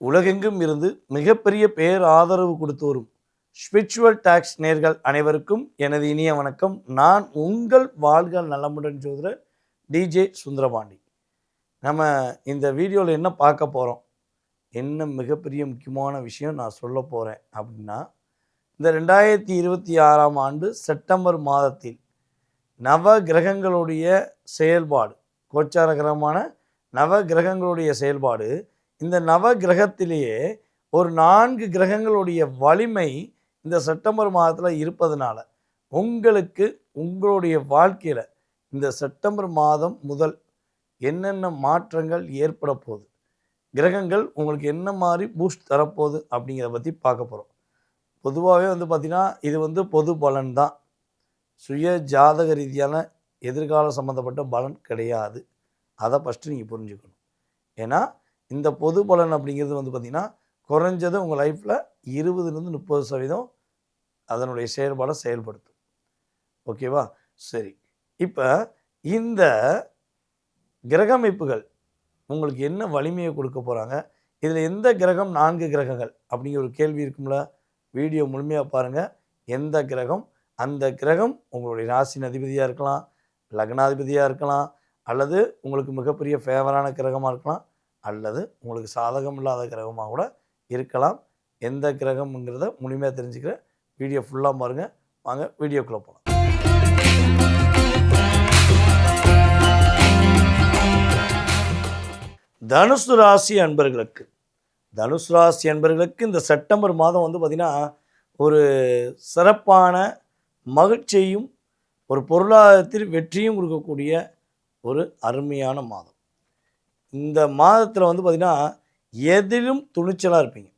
உலகெங்கும் இருந்து மிகப்பெரிய பேர் ஆதரவு கொடுத்து வரும் ஸ்பிரிச்சுவல் டாக்ஸ் நேர்கள் அனைவருக்கும் எனது இனிய வணக்கம். நான் உங்கள் வாழ்க நலமுடன் ஜோதிடர் டிஜே சுந்தரபாண்டி. நம்ம இந்த வீடியோவில் என்ன பார்க்க போகிறோம், என்ன மிகப்பெரிய முக்கியமான விஷயம் நான் சொல்ல போகிறேன் அப்படின்னா, இந்த 2026ஆம் ஆண்டு செப்டம்பர் மாதத்தில் நவ கிரகங்களுடைய செயல்பாடு, கோச்சார கிரகமான நவ கிரகங்களுடைய செயல்பாடு, இந்த நவ கிரகத்திலேயே ஒரு 4 கிரகங்களுடைய வலிமை இந்த செப்டம்பர் மாதத்தில் இருப்பதனால உங்களுக்கு உங்களுடைய வாழ்க்கையில் இந்த செப்டம்பர் மாதம் முதல் என்னென்ன மாற்றங்கள் ஏற்பட போகுது, கிரகங்கள் உங்களுக்கு என்ன மாதிரி பூஸ்ட் தரப்போகுது அப்படிங்கிறத பற்றி பார்க்க போகிறோம். பொதுவாகவே பார்த்திங்கன்னா இது பொது பலன் தான், சுய ஜாதக ரீதியான எதிர்கால சம்மந்தப்பட்ட பலன் கிடையாது. அதை ஃபஸ்ட்டு நீங்கள் புரிஞ்சுக்கணும். ஏன்னா இந்த பொது பலன் அப்படிங்கிறது பார்த்திங்கன்னா குறைஞ்சது உங்கள் லைஃப்பில் 20-30% அதனுடைய செயல்பாடை செயல்படுத்தும். ஓகேவா? சரி, இப்போ இந்த கிரக அமைப்புகள் உங்களுக்கு என்ன வலிமையை கொடுக்க போகிறாங்க, இதில் எந்த கிரகம் 4 கிரகங்கள் அப்படிங்கிற ஒரு கேள்வி இருக்கும்ல. வீடியோ முழுமையாக பாருங்கள். எந்த கிரகம், அந்த கிரகம் உங்களுடைய ராசியின் அதிபதியாக இருக்கலாம், லக்னாதிபதியாக இருக்கலாம், அல்லது உங்களுக்கு மிகப்பெரிய ஃபேவரான கிரகமாக இருக்கலாம், அல்லது உங்களுக்கு சாதகம் இல்லாத கிரகமாக கூட இருக்கலாம். எந்த கிரகம்ங்கிறத முழுமையாக தெரிஞ்சுக்கிற வீடியோ ஃபுல்லாக பாருங்கள். வாங்க வீடியோக்குள்ளே போகலாம். தனுசு ராசி அன்பர்களுக்கு இந்த செப்டம்பர் மாதம் பார்த்திங்கன்னா ஒரு சிறப்பான மகிழ்ச்சியும் ஒரு பொருளாதாரத்தில் வெற்றியும் கொடுக்கக்கூடிய ஒரு அருமையான மாதம். இந்த மாதத்தில் பார்த்திங்கன்னா எதிலும் துணிச்சலாக இருப்பீங்க,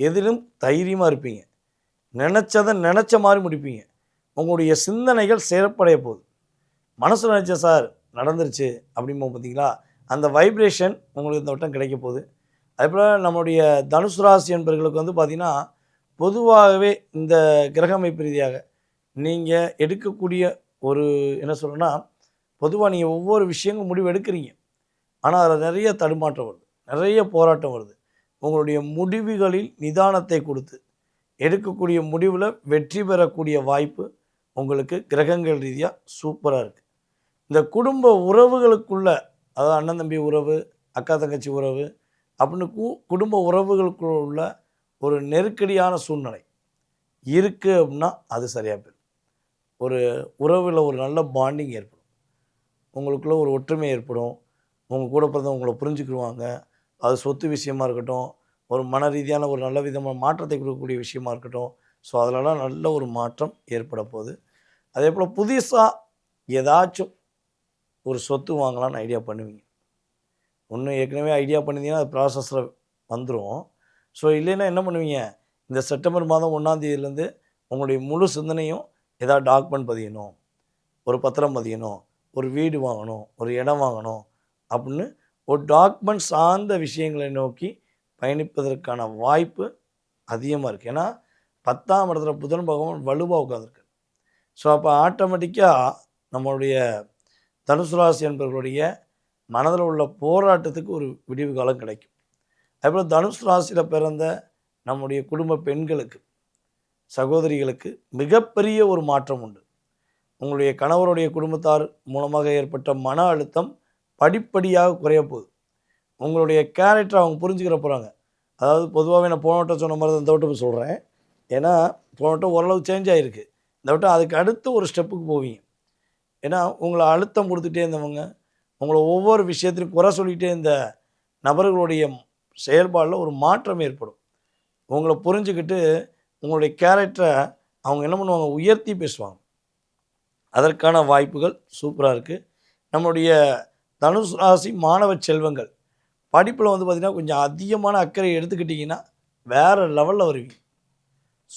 எதிலும் தைரியமாக இருப்பீங்க, நினச்ச மாதிரி முடிப்பீங்க. உங்களுடைய சிந்தனைகள் சிறப்படைய போகுது. மனசில் நினச்ச சார் நடந்துருச்சு அப்படிம்போது பார்த்திங்களா, அந்த வைப்ரேஷன் உங்களுக்கு இந்த வட்டம் கிடைக்க போகுது. அதேபோல் நம்முடைய தனுசு ராசி என்பவர்களுக்கு பார்த்திங்கன்னா பொதுவாகவே இந்த கிரக அமைப்பு ரீதியாக நீங்கள் எடுக்கக்கூடிய ஒரு என்ன சொல்கிறேன்னா, பொதுவாக நீங்கள் ஒவ்வொரு விஷயங்களும் முடிவு எடுக்கிறீங்க, ஆனால் அதில் நிறைய தடுமாற்றம் வருது, நிறைய போராட்டம் வருது. உங்களுடைய முடிவுகளில் நிதானத்தை கொடுத்து எடுக்கக்கூடிய முடிவில் வெற்றி பெறக்கூடிய வாய்ப்பு உங்களுக்கு கிரகங்கள் ரீதியாக சூப்பராக இருக்குது. இந்த குடும்ப உறவுகளுக்குள்ள, அதாவது அண்ணன் தம்பி உறவு, அக்கா தங்கச்சி உறவு அப்படின்னு குடும்ப உறவுகளுக்குள்ள ஒரு நெருக்கடியான சூழ்நிலை இருக்குது அப்படின்னா அது சரியாக போயிடும். ஒரு உறவில் ஒரு நல்ல பாண்டிங் ஏற்படும், உங்களுக்குள்ள ஒரு ஒற்றுமை ஏற்படும், உங்கள் கூட பிறந்த உங்களை புரிஞ்சுக்கிடுவாங்க. அது சொத்து விஷயமா இருக்கட்டும், ஒரு மன ரீதியான ஒரு நல்ல விதமான மாற்றத்தை கொடுக்கக்கூடிய விஷயமா இருக்கட்டும். ஸோ அதிலலாம் நல்ல ஒரு மாற்றம் ஏற்பட போகுது. அதே போல் புதுசாக ஏதாச்சும் ஒரு சொத்து வாங்கலான்னு ஐடியா பண்ணுவீங்க. ஒன்று ஏற்கனவே ஐடியா பண்ணியிருந்தீங்கன்னா அது ப்ராசஸில் வந்துடும். ஸோ இல்லைன்னா என்ன பண்ணுவீங்க, இந்த செப்டம்பர் மாதம் 1ஆம் தேதியிலேருந்து உங்களுடைய முழு சிந்தனையும் ஏதாவது டாக்குமெண்ட் பதியணும், ஒரு பத்திரம் பதியணும், ஒரு வீடு வாங்கணும், ஒரு இடம் வாங்கணும் அப்படின்னு ஒரு டாக்குமெண்ட் சார்ந்த விஷயங்களை நோக்கி பயணிப்பதற்கான வாய்ப்பு அதிகமாக இருக்குது. ஏன்னா 10ஆம் இடத்துல புதன் பகவான் வலுவாக உட்காந்துருக்கு. ஸோ அப்போ ஆட்டோமேட்டிக்காக நம்மளுடைய தனுசு ராசி என்பவர்களுடைய மனதில் உள்ள போராட்டத்துக்கு ஒரு விடிவு காலம் கிடைக்கும். அதேபோல் தனுசு ராசியில் பிறந்த நம்முடைய குடும்ப பெண்களுக்கு, சகோதரிகளுக்கு மிகப்பெரிய ஒரு மாற்றம் உண்டு. உங்களுடைய கணவருடைய குடும்பத்தார் மூலமாக ஏற்பட்ட மன அழுத்தம் படிப்படியாக குறைய போகுது. உங்களுடைய கேரக்டரை அவங்க புரிஞ்சுக்கிற போகிறாங்க. அதாவது பொதுவாகவே நான் போன வட்டம் சொன்ன மாதிரி தான் இந்த வட்டம் சொல்கிறேன். ஏன்னா போன வட்டம் ஓரளவு சேஞ்ச் ஆகிருக்கு. இந்த வட்டம் அதுக்கு அடுத்து ஒரு ஸ்டெப்புக்கு போவீங்க. ஏன்னா உங்களை அழுத்தம் கொடுத்துட்டே இருந்தவங்க, உங்களை ஒவ்வொரு விஷயத்திலும் குறை சொல்லிகிட்டே இருந்த நபர்களுடைய செயல்பாடில் ஒரு மாற்றம் ஏற்படும். உங்களை புரிஞ்சுக்கிட்டு உங்களுடைய கேரக்டரை அவங்க என்ன பண்ணுவாங்க, உயர்த்தி பேசுவாங்க. அதற்கான வாய்ப்புகள் சூப்பராக இருக்குது. நம்முடைய தனுசு ராசி மாணவ செல்வங்கள் படிப்பில் பார்த்திங்கன்னா கொஞ்சம் அதிகமான அக்கறை எடுத்துக்கிட்டிங்கன்னா வேறு லெவலில் வருவீங்க,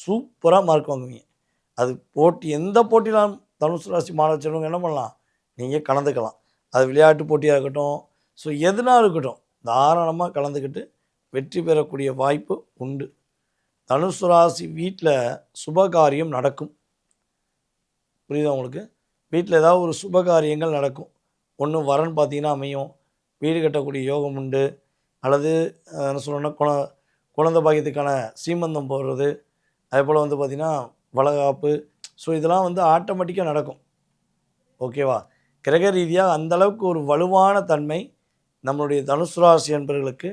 சூப்பராக மார்க் வாங்குவீங்க. அது போட்டி, எந்த போட்டியிலும் தனுசு ராசி மாணவ செல்வங்கள் என்ன பண்ணலாம், நீங்கள் கலந்துக்கலாம். அது விளையாட்டு போட்டியாக இருக்கட்டும், ஸோ எதுனா இருக்கட்டும், தாராளமாக கலந்துக்கிட்டு வெற்றி பெறக்கூடிய வாய்ப்பு உண்டு. தனுசு ராசி வீட்டில் சுபகாரியம் நடக்கும். புரியுதா உங்களுக்கு? வீட்டில் ஏதாவது ஒரு சுபகாரியங்கள் நடக்கும். ஒன்று வரன் பார்த்திங்கன்னா அமையும், வீடு கட்டக்கூடிய யோகம் உண்டு. அல்லது என்ன சொல்லணும்னா குழந்தை பாக்கியத்துக்கான சீமந்தம் போடுறது, அதேபோல் வந்து பார்த்திங்கன்னா வளகாப்பு. ஸோ இதெல்லாம் வந்து ஆட்டோமேட்டிக்காக நடக்கும். ஓகேவா? கிரக ரீதியாக அந்தளவுக்கு ஒரு வலுவான தன்மை நம்மளுடைய தனுசு ராசி என்பவர்களுக்கு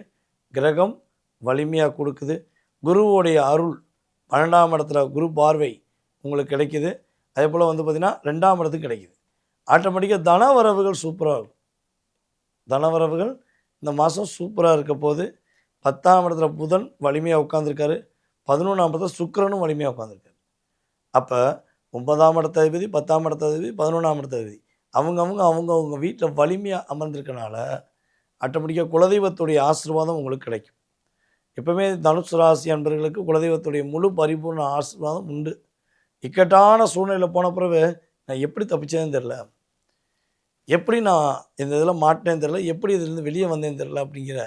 கிரகம் வலிமையாக கொடுக்குது. குருவோடைய அருள் 12ஆம் இடத்துல குரு பார்வை உங்களுக்கு கிடைக்கிது. அதேபோல் வந்து பார்த்திங்கன்னா 2ஆம் இடத்துக்கு கிடைக்கிது. ஆட்டோமேட்டிக்காக தனவரவுகள் சூப்பராக இருக்கும். தனவரவுகள் இந்த மாதம் சூப்பராக இருக்க போது. 10ஆம் இடத்துல புதன் வலிமையாக உட்காந்துருக்காரு. 11ஆம் இடத்துல சுக்கிரனும் வலிமையாக உட்காந்துருக்காரு. அப்போ 9ஆம் இடத்த அதிபதி, 10ஆம் இடத்த அதிபதி, 11ஆம் இடத்த அதிபதி அவங்க வீட்டில் வலிமையாக அமர்ந்திருக்கனால ஆட்டோமேட்டிக்காக குலதெய்வத்துடைய ஆசீர்வாதம் உங்களுக்கு கிடைக்கும். எப்பவுமே தனுசு ராசி அன்பர்களுக்கு குலதெய்வத்துடைய முழு பரிபூர்ண ஆசீர்வாதம் உண்டு. இக்கட்டான சூழ்நிலையில் போன பிறகு நான் எப்படி தப்பிச்சேன்னு தெரில, எப்படி நான் இந்த இதில் மாட்டினேன்னு தெரில, எப்படி இதிலேருந்து வெளியே வந்தேன்னு தெரில அப்படிங்கிற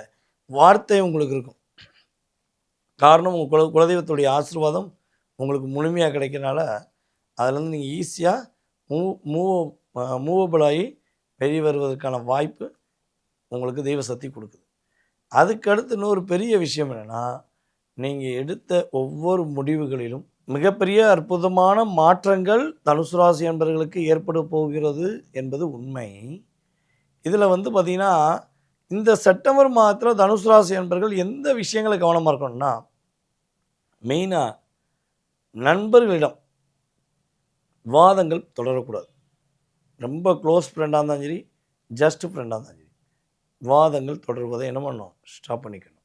வார்த்தை உங்களுக்கு இருக்கும். காரணம் உங்கள் குலதெய்வத்துடைய ஆசீர்வாதம் உங்களுக்கு முழுமையாக கிடைக்கிறனால அதிலேருந்து நீங்கள் ஈஸியாக மூவபிள் ஆகி வெளியே வருவதற்கான வாய்ப்பு உங்களுக்கு தெய்வ சக்தி கொடுக்குது. அதுக்கடுத்து இன்னொரு பெரிய விஷயம் என்னென்னா, நீங்கள் எடுத்த ஒவ்வொரு முடிவுகளிலும் மிகப்பெரிய அற்புதமான மாற்றங்கள் தனுசு ராசி என்பவர்களுக்கு ஏற்பட போகிறது என்பது உண்மை. இதில் வந்து பார்த்திங்கன்னா, இந்த செப்டம்பர் மாதத்தில் தனுசு ராசி என்பவர்கள் எந்த விஷயங்களை கவனமாக இருக்கணும்னா, மெயினாக நண்பர்களிடம் வாதங்கள் தொடரக்கூடாது. ரொம்ப க்ளோஸ் ஃப்ரெண்டாக இருந்தாலும் சரி, ஜஸ்ட் ஃப்ரெண்டாக இருந்தாலும் சரி, வாதங்கள் தொடர்வதை என்ன பண்ணணும், ஸ்டாப் பண்ணிக்கணும்.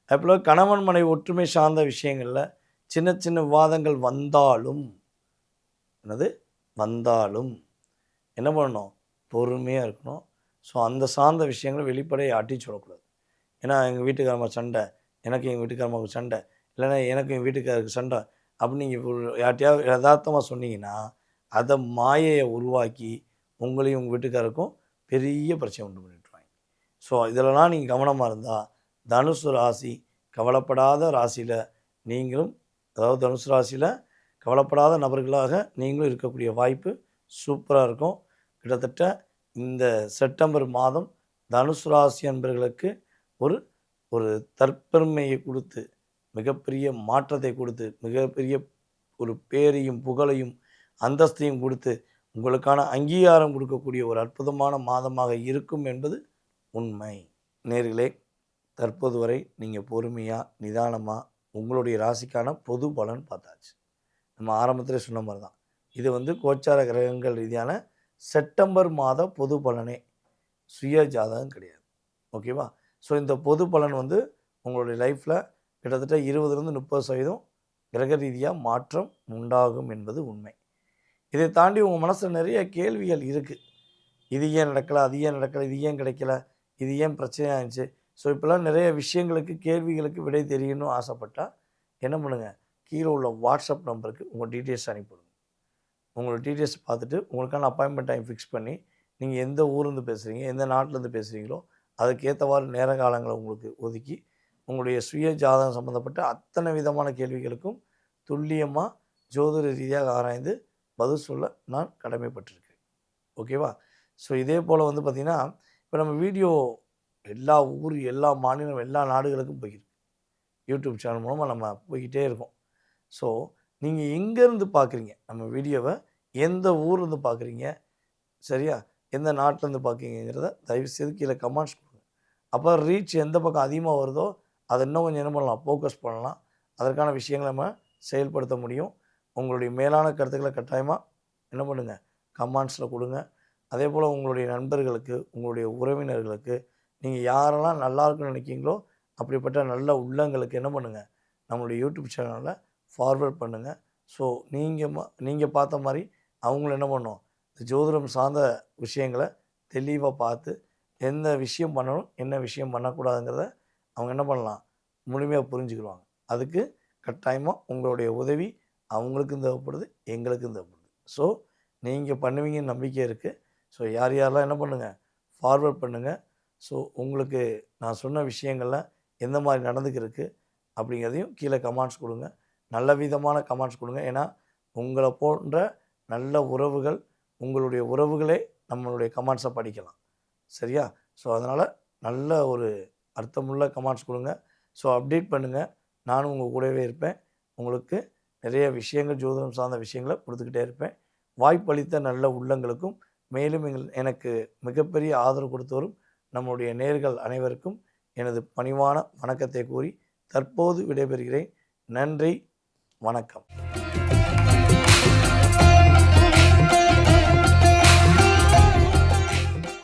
அதுபோல் கணவன் மனைவி ஒற்றுமை சார்ந்த விஷயங்களில் சின்ன சின்ன வாதங்கள் வந்தாலும் என்ன பண்ணணும், பொறுமையாக இருக்கணும். ஸோ அந்த சார்ந்த விஷயங்களை வெளிப்படையை அட்டி சொல்லக்கூடாது. ஏன்னா எங்கள் வீட்டுக்காரம்மா சண்டை, எனக்கு எங்கள் வீட்டுக்காரம்மாவுக்கு சண்டை, இல்லைன்னா எனக்கு எங்கள் வீட்டுக்காரருக்கு சண்டை அப்படின்னு நீங்கள் யார்ட்டையாவது யதார்த்தமாக சொன்னீங்கன்னா அதை மாயையை உருவாக்கி உங்களையும் உங்கள் வீட்டுக்காருக்கும் பெரிய பிரச்சனை உண்டு பண்ணிட்டுருவாங்க. ஸோ இதிலலாம் நீங்கள் கவனமாக இருந்தால் தனுசு ராசி கவலைப்படாத ராசியில் நீங்களும், அதாவது தனுசு ராசியில் கவலைப்படாத நபர்களாக நீங்களும் இருக்கக்கூடிய வாய்ப்பு சூப்பராக இருக்கும். கிட்டத்தட்ட இந்த செப்டம்பர் மாதம் தனுசு ராசி என்பவர்களுக்கு ஒரு ஒரு தற்பெருமையை கொடுத்து, மிகப்பெரிய மாற்றத்தை கொடுத்து, மிகப்பெரிய ஒரு பேரையும் புகழையும் அந்தஸ்தையும் கொடுத்து உங்களுக்கான அங்கீகாரம் கொடுக்கக்கூடிய ஒரு அற்புதமான மாதமாக இருக்கும் என்பது உண்மை. நேர்களே, தற்போது வரை நீங்கள் பொறுமையாக நிதானமாக உங்களுடைய ராசிக்கான பொது பலன் பார்த்தாச்சு. நம்ம ஆரம்பத்தில் சொன்ன மாதிரி தான் இது வந்து கோச்சார கிரகங்கள் ரீதியான செப்டம்பர் மாத பொது பலனே, சுய ஜாதகம் கிடையாது. ஓகேவா? ஸோ இந்த பொது பலன் வந்து உங்களுடைய லைஃப்பில் கிட்டத்தட்ட 20-30% கிரக ரீதியாக மாற்றம் உண்டாகும் என்பது உண்மை. இதை தாண்டி உங்கள் மனசில் நிறைய கேள்விகள் இருக்குது. இது ஏன் நடக்கலை, அது ஏன் நடக்கலை, இது ஏன் கிடைக்கல, இது ஏன் பிரச்சனையாக இருந்துச்சு. ஸோ இப்போல்லாம் நிறைய விஷயங்களுக்கு, கேள்விகளுக்கு விடை தெரியணும்னு ஆசைப்பட்டால் என்ன பண்ணுங்கள், கீழே உள்ள வாட்ஸ்அப் நம்பருக்கு உங்கள் டீட்டெயில்ஸ் அனுப்பிவிடுங்க. உங்களோட டீட்டெயில்ஸ் பார்த்துட்டு உங்களுக்கான அப்பாயின்மெண்ட் டைம் ஃபிக்ஸ் பண்ணி நீங்கள் எந்த ஊர்லேருந்து பேசுகிறீங்க, எந்த நாட்டிலேருந்து பேசுகிறீங்களோ அதுக்கேற்றவாறு நேர காலங்களை உங்களுக்கு ஒதுக்கி உங்களுடைய சுய ஜாதகம் சம்மந்தப்பட்ட அத்தனை விதமான கேள்விகளுக்கும் துல்லியமாக ஜோதிட ரீதியாக ஆராய்ந்து பதில் சொல்ல நான் கடமைப்பட்டிருக்கேன். ஓகேவா? ஸோ இதே போல் வந்து பார்த்திங்கன்னா, இப்போ நம்ம வீடியோ எல்லா ஊர், எல்லா மாநிலம், எல்லா நாடுகளுக்கும் போய்கிருக்கு. யூடியூப் சேனல் மூலமாக நம்ம போய்கிட்டே இருக்கோம். ஸோ நீங்கள் எங்கேருந்து பார்க்குறீங்க நம்ம வீடியோவை, எந்த ஊர்லேருந்து பார்க்குறீங்க, சரியா, எந்த நாட்டிலேருந்து பார்க்குறீங்கிறத தயவுசெய்து கீழே கமெண்ட்ஸ் கொடுங்க. அப்போ ரீச் எந்த பக்கம் அதிகமாக வருதோ அதை இன்னும் கொஞ்சம் என்ன பண்ணலாம், ஃபோக்கஸ் பண்ணலாம். அதற்கான விஷயங்களை நம்ம செயல்படுத்த முடியும். உங்களுடைய மேலான கருத்துக்களை கட்டாயமாக என்ன பண்ணுங்கள், கமெண்ட்ஸில் கொடுங்க. அதே போல் உங்களுடைய நண்பர்களுக்கு, உங்களுடைய உறவினர்களுக்கு, நீங்கள் யாரெல்லாம் நல்லா இருக்குன்னு நினைக்கிங்களோ அப்படிப்பட்ட நல்ல உள்ளங்களுக்கு என்ன பண்ணுங்கள், நம்மளுடைய யூடியூப் சேனலில் ஃபார்வர்ட் பண்ணுங்கள். ஸோ நீங்கள் பார்த்த மாதிரி அவங்களும் என்ன பண்ணணும், ஜோதிடம் சார்ந்த விஷயங்களை தெளிவாக பார்த்து எந்த விஷயம் பண்ணணும், என்ன விஷயம் பண்ணக்கூடாதுங்கிறத அவங்க என்ன பண்ணலாம், முழுமையாக புரிஞ்சுக்கிடுவாங்க. அதுக்கு கட்டாயமாக உங்களுடைய உதவி அவங்களுக்கும் தேவைப்படுது, எங்களுக்கும் தேவைப்படுது. ஸோ நீங்கள் பண்ணுவீங்கன்னு நம்பிக்கை இருக்குது. ஸோ யாரெல்லாம் என்ன பண்ணுங்கள், ஃபார்வர்ட் பண்ணுங்கள். ஸோ உங்களுக்கு நான் சொன்ன விஷயங்களில் எந்த மாதிரி நடந்துக்கிருக்கு அப்படிங்கிறதையும் கீழே கமெண்ட்ஸ் கொடுங்க. நல்ல விதமான கமெண்ட்ஸ் கொடுங்க. ஏன்னா உங்களை போன்ற நல்ல உறவுகள், உங்களுடைய உறவுகளே நம்மளுடைய கமெண்ட்ஸை படிக்கலாம். சரியா? ஸோ அதனால் நல்ல ஒரு அர்த்தமுள்ள கமெண்ட்ஸ் கொடுங்க. ஸோ அப்டேட் பண்ணுங்கள். நானும் உங்கள் கூடவே இருப்பேன். உங்களுக்கு நிறைய விஷயங்கள், ஜோதிடம் சார்ந்த விஷயங்களை கொடுத்துக்கிட்டே இருப்பேன். வாய்ப்பளித்த நல்ல உள்ளங்களுக்கும், மேலும் எனக்கு மிகப்பெரிய ஆதரவு கொடுத்து வரும் நம்முடைய நேயர்கள் அனைவருக்கும் எனது பணிவான வணக்கத்தை கூறி தற்போது விடைபெறுகிறேன். நன்றி, வணக்கம்.